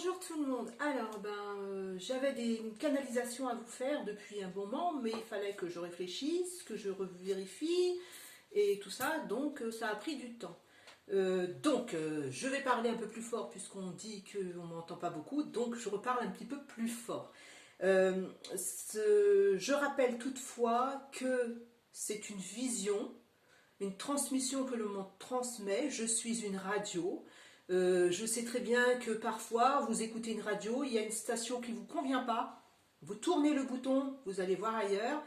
Bonjour tout le monde. Alors, j'avais des canalisations à vous faire depuis un bon moment, mais il fallait que je réfléchisse, que je vérifie et tout ça, donc ça a pris du temps. Je vais parler un peu plus fort puisqu'on dit qu'on m'entend pas beaucoup, donc je reparle un petit peu plus fort. Je rappelle toutefois que c'est une vision, une transmission que le monde transmet. Je suis une radio. Je sais très bien que parfois vous écoutez une radio, il y a une station qui ne vous convient pas, vous tournez le bouton, vous allez voir ailleurs,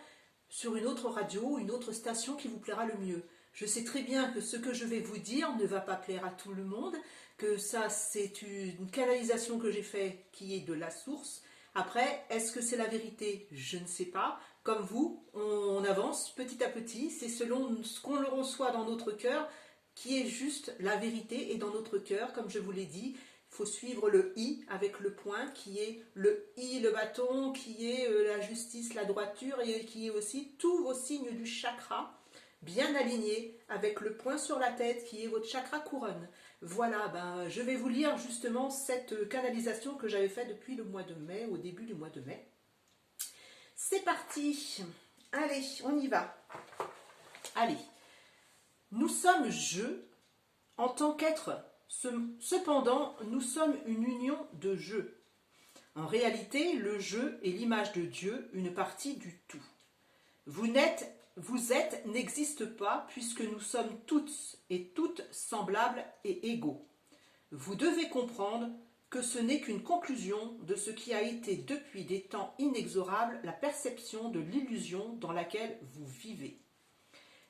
sur une autre radio, une autre station qui vous plaira le mieux. Je sais très bien que ce que je vais vous dire ne va pas plaire à tout le monde, que ça c'est une canalisation que j'ai faite qui est de la source. Après, est-ce que c'est la vérité? Je ne sais pas. Comme vous, on avance petit à petit, c'est selon ce qu'on le reçoit dans notre cœur, qui est juste la vérité. Et dans notre cœur, comme je vous l'ai dit, il faut suivre le I avec le point, qui est le I, le bâton, qui est la justice, la droiture, et qui est aussi tous vos signes du chakra, bien alignés, avec le point sur la tête, qui est votre chakra couronne. Voilà, je vais vous lire justement cette canalisation que j'avais faite depuis le mois de mai, au début du mois de mai. C'est parti. Allez, on y va. Allez. Nous sommes je en tant qu'être. Cependant, nous sommes une union de je. En réalité, le je est l'image de Dieu, une partie du tout. Vous êtes n'existe pas puisque nous sommes toutes et toutes semblables et égaux. Vous devez comprendre que ce n'est qu'une conclusion de ce qui a été depuis des temps inexorables la perception de l'illusion dans laquelle vous vivez.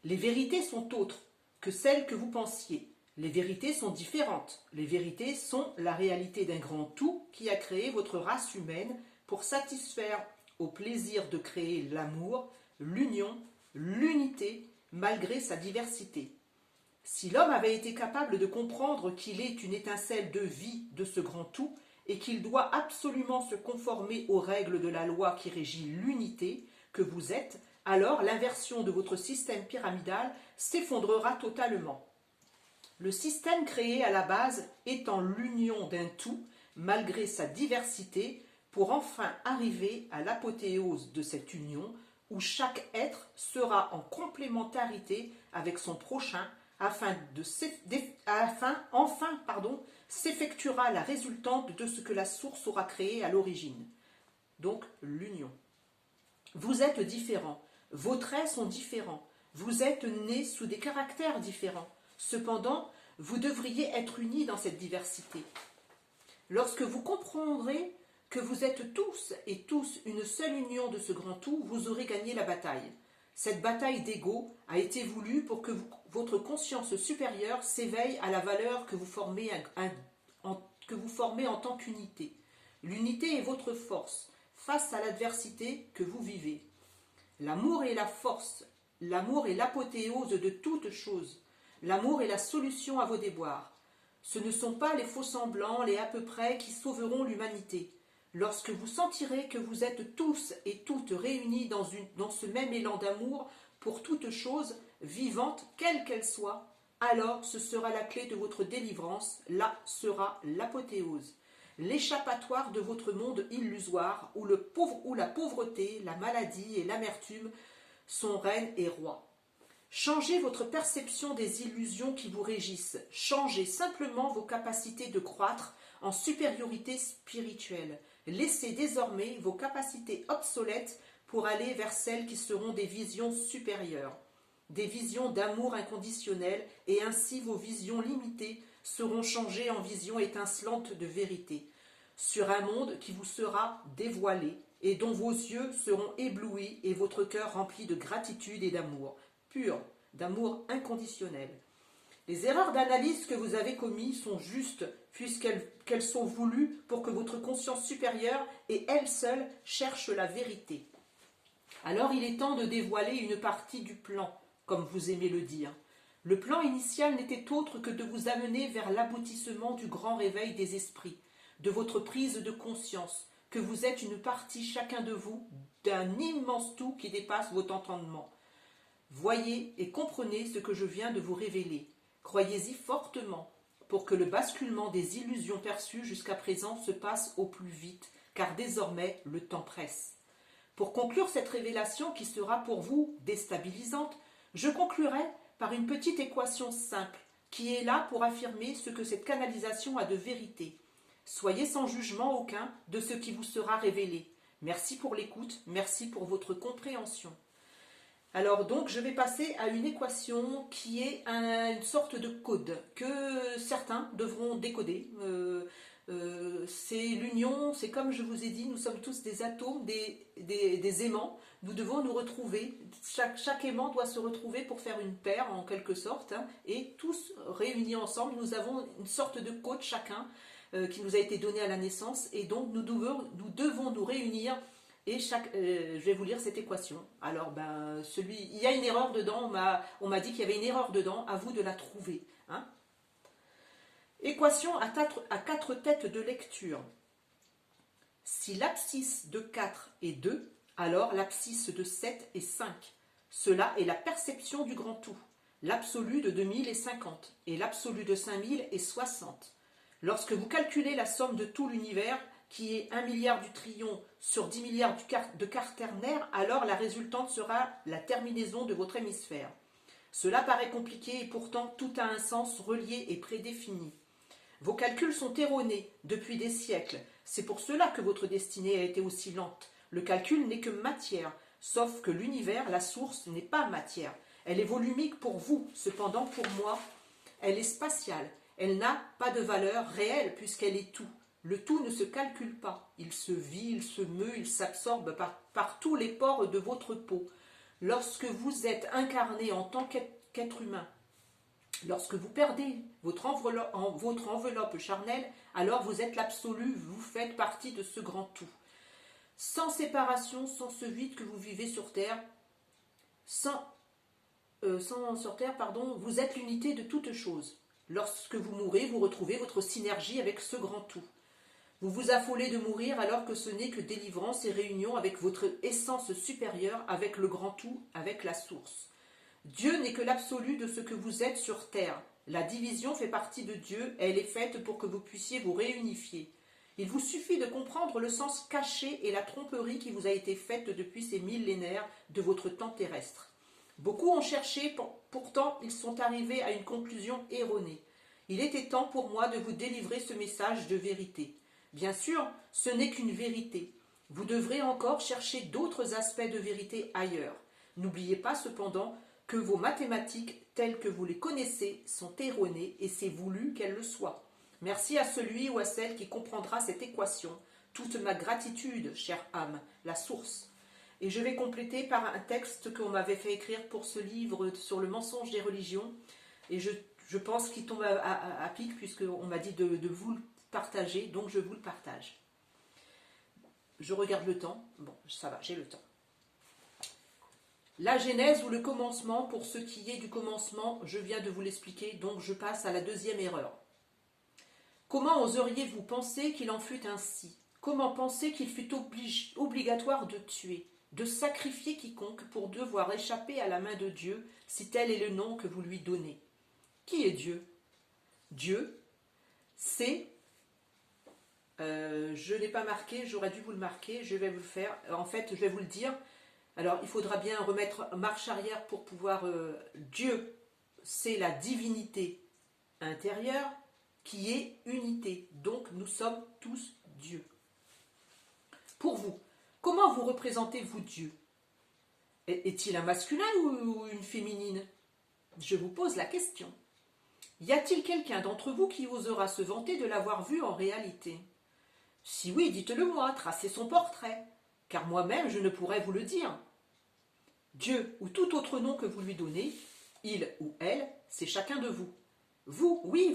Les vérités sont autres que celles que vous pensiez. Les vérités sont différentes. Les vérités sont la réalité d'un grand tout qui a créé votre race humaine pour satisfaire au plaisir de créer l'amour, l'union, l'unité, malgré sa diversité. Si l'homme avait été capable de comprendre qu'il est une étincelle de vie de ce grand tout et qu'il doit absolument se conformer aux règles de la loi qui régit l'unité que vous êtes, alors l'inversion de votre système pyramidal s'effondrera totalement. Le système créé à la base étant l'union d'un tout, malgré sa diversité, pour enfin arriver à l'apothéose de cette union, où chaque être sera en complémentarité avec son prochain, s'effectuera la résultante de ce que la source aura créé à l'origine. Donc l'union. Vous êtes différents. Vos traits sont différents. Vous êtes nés sous des caractères différents. Cependant, vous devriez être unis dans cette diversité. Lorsque vous comprendrez que vous êtes tous et tous une seule union de ce grand tout, vous aurez gagné la bataille. Cette bataille d'ego a été voulue pour que votre conscience supérieure s'éveille à la valeur que vous formez en tant qu'unité. L'unité est votre force face à l'adversité que vous vivez. L'amour est la force, l'amour est l'apothéose de toute chose. L'amour est la solution à vos déboires. Ce ne sont pas les faux-semblants, les à peu près qui sauveront l'humanité. Lorsque vous sentirez que vous êtes tous et toutes réunis dans ce même élan d'amour pour toute chose vivante, quelle qu'elle soit, alors ce sera la clé de votre délivrance, là sera l'apothéose. L'échappatoire de votre monde illusoire où la pauvreté, la maladie et l'amertume sont reines et rois. Changez votre perception des illusions qui vous régissent. Changez simplement vos capacités de croître en supériorité spirituelle. Laissez désormais vos capacités obsolètes pour aller vers celles qui seront des visions supérieures, des visions d'amour inconditionnel, et ainsi vos visions limitées seront changées en visions étincelantes de vérité, sur un monde qui vous sera dévoilé et dont vos yeux seront éblouis et votre cœur rempli de gratitude et d'amour pur, d'amour inconditionnel. Les erreurs d'analyse que vous avez commises sont justes puisqu'elles sont voulues pour que votre conscience supérieure et elle seule cherche la vérité. Alors il est temps de dévoiler une partie du plan, comme vous aimez le dire. Le plan initial n'était autre que de vous amener vers l'aboutissement du grand réveil des esprits, de votre prise de conscience, que vous êtes une partie chacun de vous d'un immense tout qui dépasse votre entendement. Voyez et comprenez ce que je viens de vous révéler. Croyez-y fortement. pour que le basculement des illusions perçues jusqu'à présent se passe au plus vite, car désormais le temps presse. Pour conclure cette révélation qui sera pour vous déstabilisante, je conclurai par une petite équation simple qui est là pour affirmer ce que cette canalisation a de vérité. Soyez sans jugement aucun de ce qui vous sera révélé. Merci pour l'écoute, merci pour votre compréhension. Alors donc je vais passer à une équation qui est une sorte de code que certains devront décoder. C'est l'union, c'est comme je vous ai dit, nous sommes tous des atomes, des aimants. Nous devons nous retrouver, chaque aimant doit se retrouver pour faire une paire en quelque sorte, hein, et tous réunis ensemble, nous avons une sorte de code chacun qui nous a été donné à la naissance, et donc nous devons nous réunir. Et je vais vous lire cette équation. Alors, il y a une erreur dedans, on m'a dit qu'il y avait une erreur dedans, à vous de la trouver. Hein. Équation à 4 têtes de lecture. Si l'abscisse de 4 est 2, alors l'abscisse de 7 est 5. Cela est la perception du grand tout. L'absolu de 2000 est 50 et l'absolu de 5000 est 60. Lorsque vous calculez la somme de tout l'univers, qui est 1 milliard du trillion sur 10 milliards de quaternaires, alors la résultante sera la terminaison de votre hémisphère. Cela paraît compliqué et pourtant tout a un sens relié et prédéfini. Vos calculs sont erronés depuis des siècles. C'est pour cela que votre destinée a été aussi lente. Le calcul n'est que matière, sauf que l'univers, la source, n'est pas matière. Elle est volumique pour vous, cependant pour moi, elle est spatiale. Elle n'a pas de valeur réelle puisqu'elle est tout. Le tout ne se calcule pas. Il se vit, il se meut, il s'absorbe par tous les pores de votre peau. Lorsque vous êtes incarné en tant qu'être humain, lorsque vous perdez votre enveloppe charnelle, alors vous êtes l'absolu, vous faites partie de ce grand tout. Sans séparation, sans ce vide que vous vivez sur Terre, vous êtes l'unité de toutes choses. Lorsque vous mourrez, vous retrouvez votre synergie avec ce grand tout. Vous vous affolez de mourir alors que ce n'est que délivrance et réunion avec votre essence supérieure, avec le grand tout, avec la source. Dieu n'est que l'absolu de ce que vous êtes sur terre. La division fait partie de Dieu, elle est faite pour que vous puissiez vous réunifier. Il vous suffit de comprendre le sens caché et la tromperie qui vous a été faite depuis ces millénaires de votre temps terrestre. Beaucoup ont cherché, pourtant ils sont arrivés à une conclusion erronée. Il était temps pour moi de vous délivrer ce message de vérité. Bien sûr, ce n'est qu'une vérité. Vous devrez encore chercher d'autres aspects de vérité ailleurs. N'oubliez pas cependant que vos mathématiques, telles que vous les connaissez, sont erronées et c'est voulu qu'elles le soient. Merci à celui ou à celle qui comprendra cette équation. Toute ma gratitude, chère âme, la source. Et je vais compléter par un texte qu'on m'avait fait écrire pour ce livre sur le mensonge des religions. Et je pense qu'il tombe à pic puisqu'on m'a dit de vous le partager, donc je vous le partage. Je regarde le temps. Bon, ça va, j'ai le temps. La genèse ou le commencement, pour ce qui est du commencement, je viens de vous l'expliquer, donc je passe à la deuxième erreur. Comment oseriez-vous penser qu'il en fût ainsi? Comment penser qu'il fût obligatoire de tuer, de sacrifier quiconque pour devoir échapper à la main de Dieu, si tel est le nom que vous lui donnez? Qui est Dieu? Dieu, c'est... je ne l'ai pas marqué, j'aurais dû vous le marquer, je vais vous le faire. En fait, je vais vous le dire. Alors, il faudra bien remettre marche arrière pour pouvoir... Dieu, c'est la divinité intérieure qui est unité. Donc, nous sommes tous Dieu. Pour vous, comment vous représentez-vous Dieu? Est-il un masculin ou une féminine? Je vous pose la question. Y a-t-il quelqu'un d'entre vous qui osera se vanter de l'avoir vu en réalité? Si oui, dites-le moi, tracez son portrait, car moi-même je ne pourrais vous le dire. Dieu, ou tout autre nom que vous lui donnez, il ou elle, c'est chacun de vous. Vous, oui,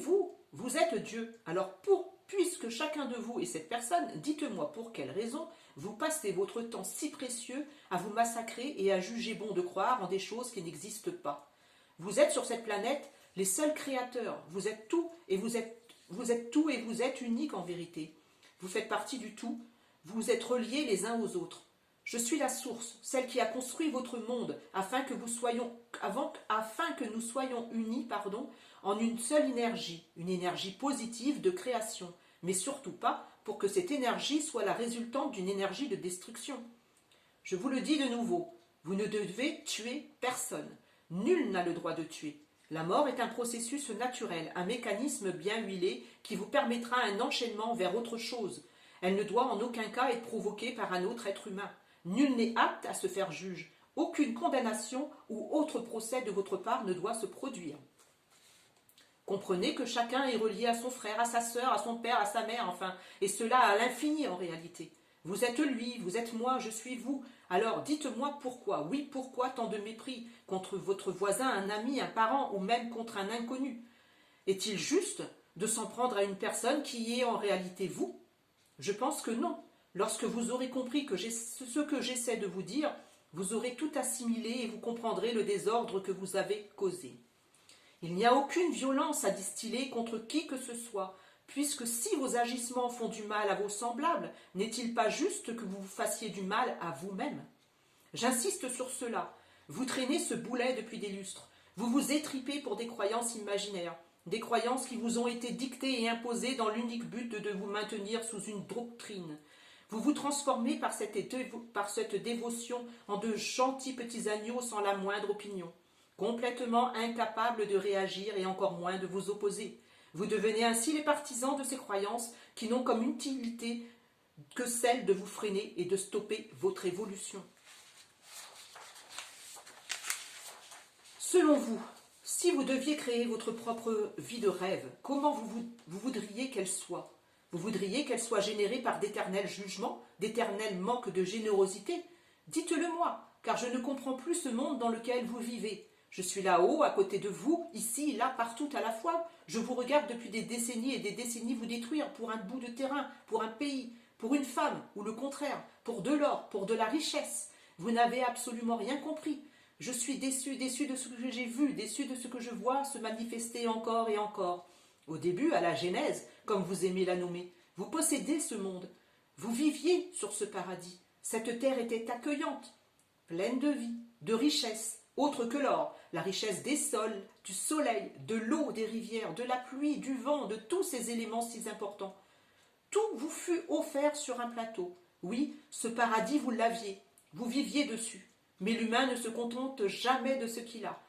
vous êtes Dieu. Alors puisque chacun de vous est cette personne, dites-moi pour quelle raison vous passez votre temps si précieux à vous massacrer et à juger bon de croire en des choses qui n'existent pas. Vous êtes sur cette planète les seuls créateurs. Vous êtes tout et vous êtes unique en vérité. Vous faites partie du tout. Vous êtes reliés les uns aux autres. Je suis la source, celle qui a construit votre monde, afin que nous soyons unis, en une seule énergie, une énergie positive de création, mais surtout pas pour que cette énergie soit la résultante d'une énergie de destruction. Je vous le dis de nouveau, vous ne devez tuer personne. Nul n'a le droit de tuer. La mort est un processus naturel, un mécanisme bien huilé qui vous permettra un enchaînement vers autre chose. Elle ne doit en aucun cas être provoquée par un autre être humain. Nul n'est apte à se faire juge. Aucune condamnation ou autre procès de votre part ne doit se produire. Comprenez que chacun est relié à son frère, à sa sœur, à son père, à sa mère, enfin, et cela à l'infini en réalité. Vous êtes lui, vous êtes moi, je suis vous. Alors dites-moi pourquoi, oui, pourquoi tant de mépris contre votre voisin, un ami, un parent ou même contre un inconnu? Est-il juste de s'en prendre à une personne qui est en réalité vous? Je pense que non. Lorsque vous aurez compris que ce que j'essaie de vous dire, vous aurez tout assimilé et vous comprendrez le désordre que vous avez causé. Il n'y a aucune violence à distiller contre qui que ce soit, puisque si vos agissements font du mal à vos semblables, n'est-il pas juste que vous vous fassiez du mal à vous-même? J'insiste sur cela. Vous traînez ce boulet depuis des lustres. Vous vous étripez pour des croyances imaginaires, des croyances qui vous ont été dictées et imposées dans l'unique but de vous maintenir sous une doctrine. Vous vous transformez par cette dévotion en de gentils petits agneaux sans la moindre opinion, complètement incapables de réagir et encore moins de vous opposer. Vous devenez ainsi les partisans de ces croyances qui n'ont comme utilité que celle de vous freiner et de stopper votre évolution. Selon vous, si vous deviez créer votre propre vie de rêve, comment vous voudriez qu'elle soit? Vous voudriez qu'elle soit générée par d'éternels jugements, d'éternel manque de générosité? Dites-le moi, car je ne comprends plus ce monde dans lequel vous vivez. Je suis là-haut, à côté de vous, ici, là, partout à la fois. Je vous regarde depuis des décennies et des décennies vous détruire pour un bout de terrain, pour un pays, pour une femme, ou le contraire, pour de l'or, pour de la richesse. Vous n'avez absolument rien compris. Je suis déçu de ce que j'ai vu, déçu de ce que je vois se manifester encore et encore. Au début, à la Genèse, comme vous aimez la nommer, vous possédez ce monde. Vous viviez sur ce paradis. Cette terre était accueillante, pleine de vie, de richesse, autre que l'or, la richesse des sols, du soleil, de l'eau, des rivières, de la pluie, du vent, de tous ces éléments si importants. Tout vous fut offert sur un plateau. Oui, ce paradis, vous l'aviez, vous viviez dessus. Mais l'humain ne se contente jamais de ce qu'il a.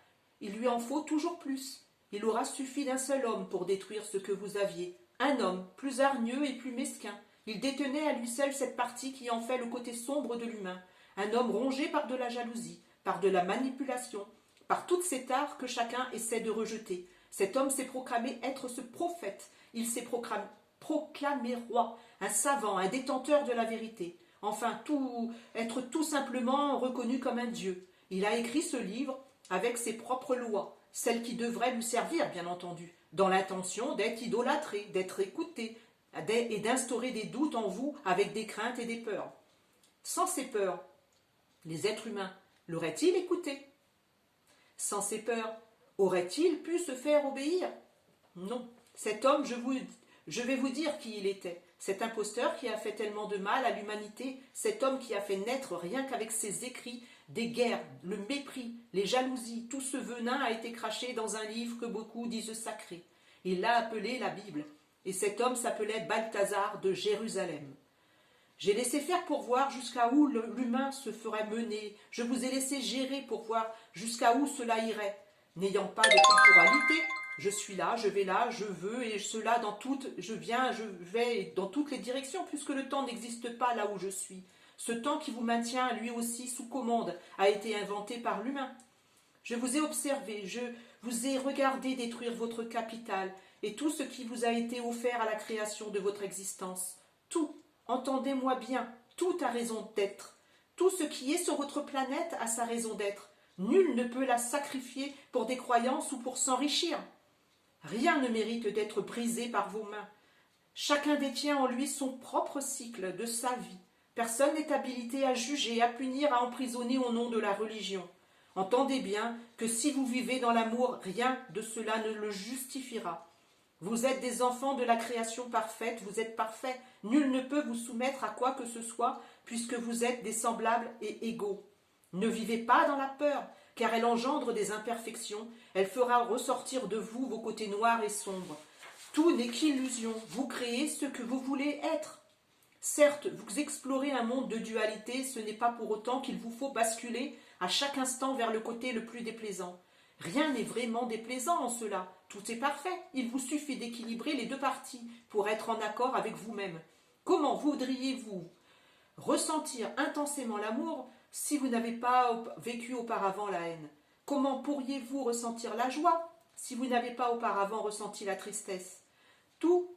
Il lui en faut toujours plus. Il aura suffi d'un seul homme pour détruire ce que vous aviez. Un homme, plus hargneux et plus mesquin. Il détenait à lui seul cette partie qui en fait le côté sombre de l'humain. Un homme rongé par de la jalousie, par de la manipulation, par toutes ces tares que chacun essaie de rejeter. Cet homme s'est proclamé être ce prophète. Il s'est proclamé roi, un savant, un détenteur de la vérité. Enfin, être tout simplement reconnu comme un dieu. Il a écrit ce livre avec ses propres lois, celles qui devraient lui servir, bien entendu, dans l'intention d'être idolâtré, d'être écouté, et d'instaurer des doutes en vous avec des craintes et des peurs. Sans ces peurs, les êtres humains l'auraient-ils écouté? Sans ces peurs, aurait-il pu se faire obéir? Non. Cet homme, je vais vous dire qui il était. Cet imposteur qui a fait tellement de mal à l'humanité, cet homme qui a fait naître rien qu'avec ses écrits des guerres, le mépris, les jalousies, tout ce venin a été craché dans un livre que beaucoup disent sacré. Il l'a appelé la Bible, et cet homme s'appelait Balthazar de Jérusalem. J'ai laissé faire pour voir jusqu'à où l'humain se ferait mener. Je vous ai laissé gérer pour voir jusqu'à où cela irait. N'ayant pas de temporalité, je suis là, je vais là, je veux, et cela dans toutes, je viens, je vais dans toutes les directions, puisque le temps n'existe pas là où je suis. Ce temps qui vous maintient lui aussi sous commande a été inventé par l'humain. Je vous ai observé, je vous ai regardé détruire votre capital et tout ce qui vous a été offert à la création de votre existence. Tout, entendez-moi bien, tout a raison d'être. Tout ce qui est sur votre planète a sa raison d'être. Nul ne peut la sacrifier pour des croyances ou pour s'enrichir. Rien ne mérite d'être brisé par vos mains. Chacun détient en lui son propre cycle de sa vie. Personne n'est habilité à juger, à punir, à emprisonner au nom de la religion. Entendez bien que si vous vivez dans l'amour, rien de cela ne le justifiera. Vous êtes des enfants de la création parfaite, vous êtes parfaits. Nul ne peut vous soumettre à quoi que ce soit, puisque vous êtes des semblables et égaux. Ne vivez pas dans la peur, car elle engendre des imperfections, elle fera ressortir de vous vos côtés noirs et sombres. Tout n'est qu'illusion, vous créez ce que vous voulez être. Certes, vous explorez un monde de dualité, ce n'est pas pour autant qu'il vous faut basculer à chaque instant vers le côté le plus déplaisant. Rien n'est vraiment déplaisant en cela, tout est parfait, il vous suffit d'équilibrer les deux parties pour être en accord avec vous-même. Comment voudriez-vous ressentir intensément l'amour si vous n'avez pas vécu auparavant la haine? Comment pourriez-vous ressentir la joie si vous n'avez pas auparavant ressenti la tristesse? Tout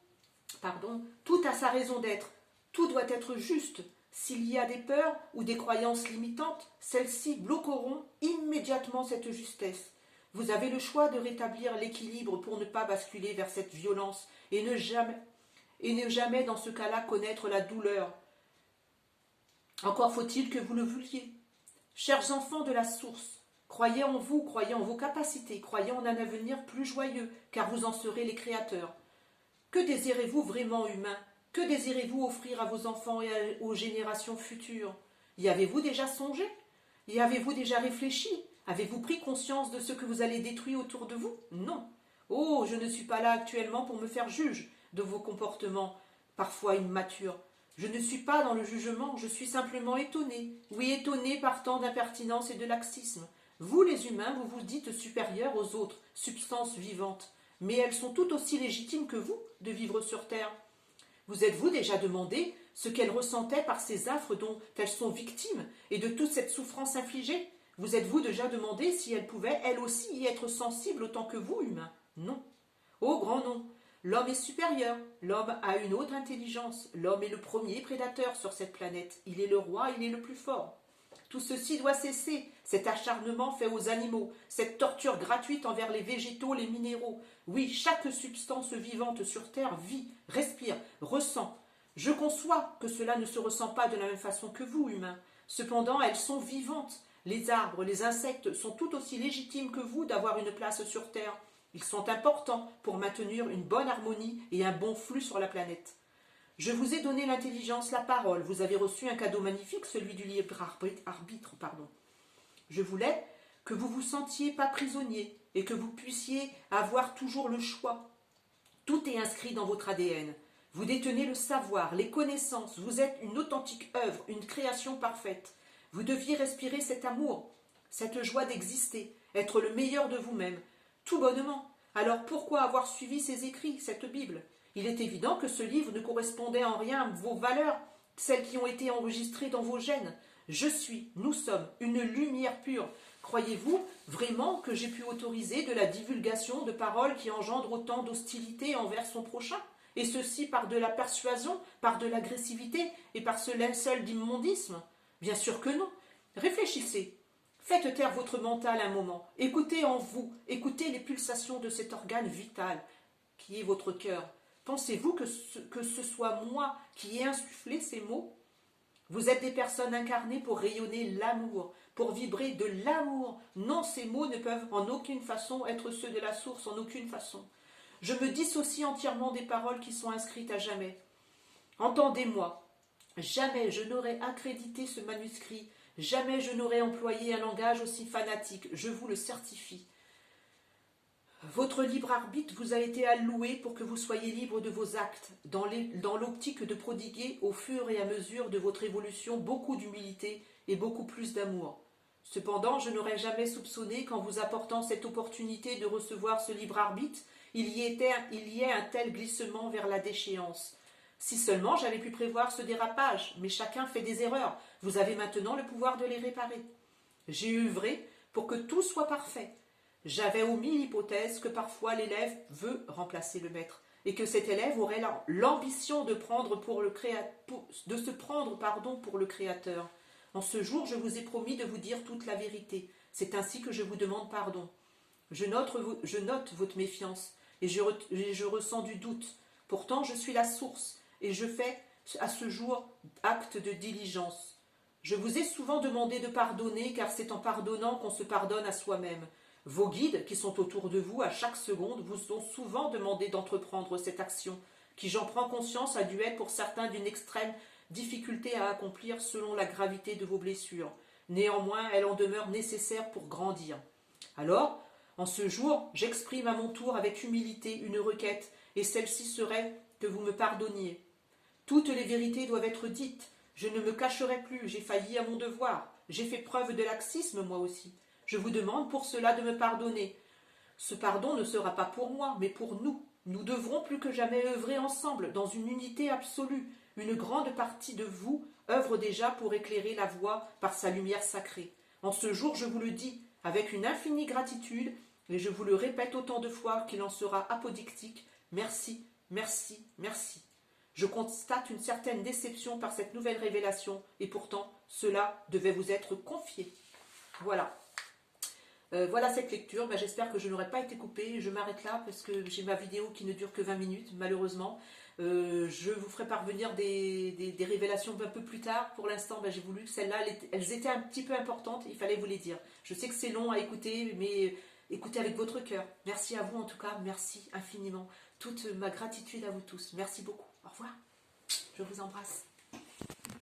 a sa raison d'être. Tout doit être juste. S'il y a des peurs ou des croyances limitantes, celles-ci bloqueront immédiatement cette justesse. Vous avez le choix de rétablir l'équilibre pour ne pas basculer vers cette violence et ne jamais dans ce cas-là connaître la douleur. Encore faut-il que vous le vouliez. Chers enfants de la source, croyez en vous, croyez en vos capacités, croyez en un avenir plus joyeux, car vous en serez les créateurs. Que désirez-vous vraiment humain? Que désirez-vous offrir à vos enfants et aux générations futures? Y avez-vous déjà songé? Y avez-vous déjà réfléchi? Avez-vous pris conscience de ce que vous allez détruire autour de vous? Non. Oh, je ne suis pas là actuellement pour me faire juge de vos comportements, parfois immatures. Je ne suis pas dans le jugement, je suis simplement étonné. Oui, étonné par tant d'impertinence et de laxisme. Vous, les humains, vous vous dites supérieurs aux autres, substances vivantes. Mais elles sont tout aussi légitimes que vous de vivre sur Terre. Vous êtes-vous déjà demandé ce qu'elles ressentaient par ces affres dont elles sont victimes et de toute cette souffrance infligée? Vous êtes-vous déjà demandé si elles pouvaient, elles aussi, y être sensibles autant que vous, humains? Non. Oh, grand non. L'homme est supérieur. L'homme a une autre intelligence. L'homme est le premier prédateur sur cette planète. Il est le roi, il est le plus fort. Tout ceci doit cesser, cet acharnement fait aux animaux, cette torture gratuite envers les végétaux, les minéraux. Oui, chaque substance vivante sur Terre vit, respire, ressent. Je conçois que cela ne se ressent pas de la même façon que vous, humains. Cependant, elles sont vivantes. Les arbres, les insectes sont tout aussi légitimes que vous d'avoir une place sur Terre. Ils sont importants pour maintenir une bonne harmonie et un bon flux sur la planète. Je vous ai donné l'intelligence, la parole. Vous avez reçu un cadeau magnifique, celui du libre arbitre. Je voulais que vous vous sentiez pas prisonnier et que vous puissiez avoir toujours le choix. Tout est inscrit dans votre ADN. Vous détenez le savoir, les connaissances. Vous êtes une authentique œuvre, une création parfaite. Vous deviez respirer cet amour, cette joie d'exister, être le meilleur de vous-même, tout bonnement. Alors pourquoi avoir suivi ces écrits, cette Bible? Il est évident que ce livre ne correspondait en rien à vos valeurs, celles qui ont été enregistrées dans vos gènes. Je suis, nous sommes, une lumière pure. Croyez-vous vraiment que j'ai pu autoriser de la divulgation de paroles qui engendrent autant d'hostilité envers son prochain? Et ceci par de la persuasion, par de l'agressivité et par ce linceul d'immondisme? Bien sûr que non. Réfléchissez. Faites taire votre mental un moment. Écoutez en vous, écoutez les pulsations de cet organe vital qui est votre cœur. Pensez-vous que ce soit moi qui ai insufflé ces mots? Vous êtes des personnes incarnées pour rayonner l'amour, pour vibrer de l'amour. Non, ces mots ne peuvent en aucune façon être ceux de la source, en aucune façon. Je me dissocie entièrement des paroles qui sont inscrites à jamais. Entendez-moi, jamais je n'aurais accrédité ce manuscrit, jamais je n'aurais employé un langage aussi fanatique, je vous le certifie. Votre libre arbitre vous a été alloué pour que vous soyez libre de vos actes, dans l'optique de prodiguer au fur et à mesure de votre évolution beaucoup d'humilité et beaucoup plus d'amour. Cependant, je n'aurais jamais soupçonné qu'en vous apportant cette opportunité de recevoir ce libre arbitre, il y ait un tel glissement vers la déchéance. Si seulement j'avais pu prévoir ce dérapage, mais chacun fait des erreurs, vous avez maintenant le pouvoir de les réparer. J'ai œuvré pour que tout soit parfait. J'avais omis l'hypothèse que parfois l'élève veut remplacer le maître et que cet élève aurait l'ambition de se prendre pour le Créateur. En ce jour, je vous ai promis de vous dire toute la vérité. C'est ainsi que je vous demande pardon. Je note votre méfiance et je ressens du doute. Pourtant, je suis la source et je fais à ce jour acte de diligence. Je vous ai souvent demandé de pardonner car c'est en pardonnant qu'on se pardonne à soi-même. Vos guides, qui sont autour de vous à chaque seconde, vous ont souvent demandé d'entreprendre cette action, qui, j'en prends conscience, a dû être pour certains d'une extrême difficulté à accomplir selon la gravité de vos blessures. Néanmoins, elle en demeure nécessaire pour grandir. Alors, en ce jour, j'exprime à mon tour avec humilité une requête, et celle-ci serait que vous me pardonniez. Toutes les vérités doivent être dites. Je ne me cacherai plus, j'ai failli à mon devoir. J'ai fait preuve de laxisme, moi aussi. Je vous demande pour cela de me pardonner. Ce pardon ne sera pas pour moi, mais pour nous. Nous devrons plus que jamais œuvrer ensemble, dans une unité absolue. Une grande partie de vous œuvre déjà pour éclairer la voie par sa lumière sacrée. En ce jour, je vous le dis, avec une infinie gratitude, et je vous le répète autant de fois qu'il en sera apodictique, merci, merci, merci. Je constate une certaine déception par cette nouvelle révélation, et pourtant, cela devait vous être confié. Voilà. Voilà cette lecture. Ben, j'espère que je n'aurai pas été coupée. Je m'arrête là parce que j'ai ma vidéo qui ne dure que 20 minutes, malheureusement. Je vous ferai parvenir des révélations un peu plus tard. Pour l'instant, ben, j'ai voulu que celles-là, elles étaient un petit peu importantes. Il fallait vous les dire. Je sais que c'est long à écouter, mais écoutez avec votre cœur. Merci à vous en tout cas. Merci infiniment. Toute ma gratitude à vous tous. Merci beaucoup. Au revoir. Je vous embrasse.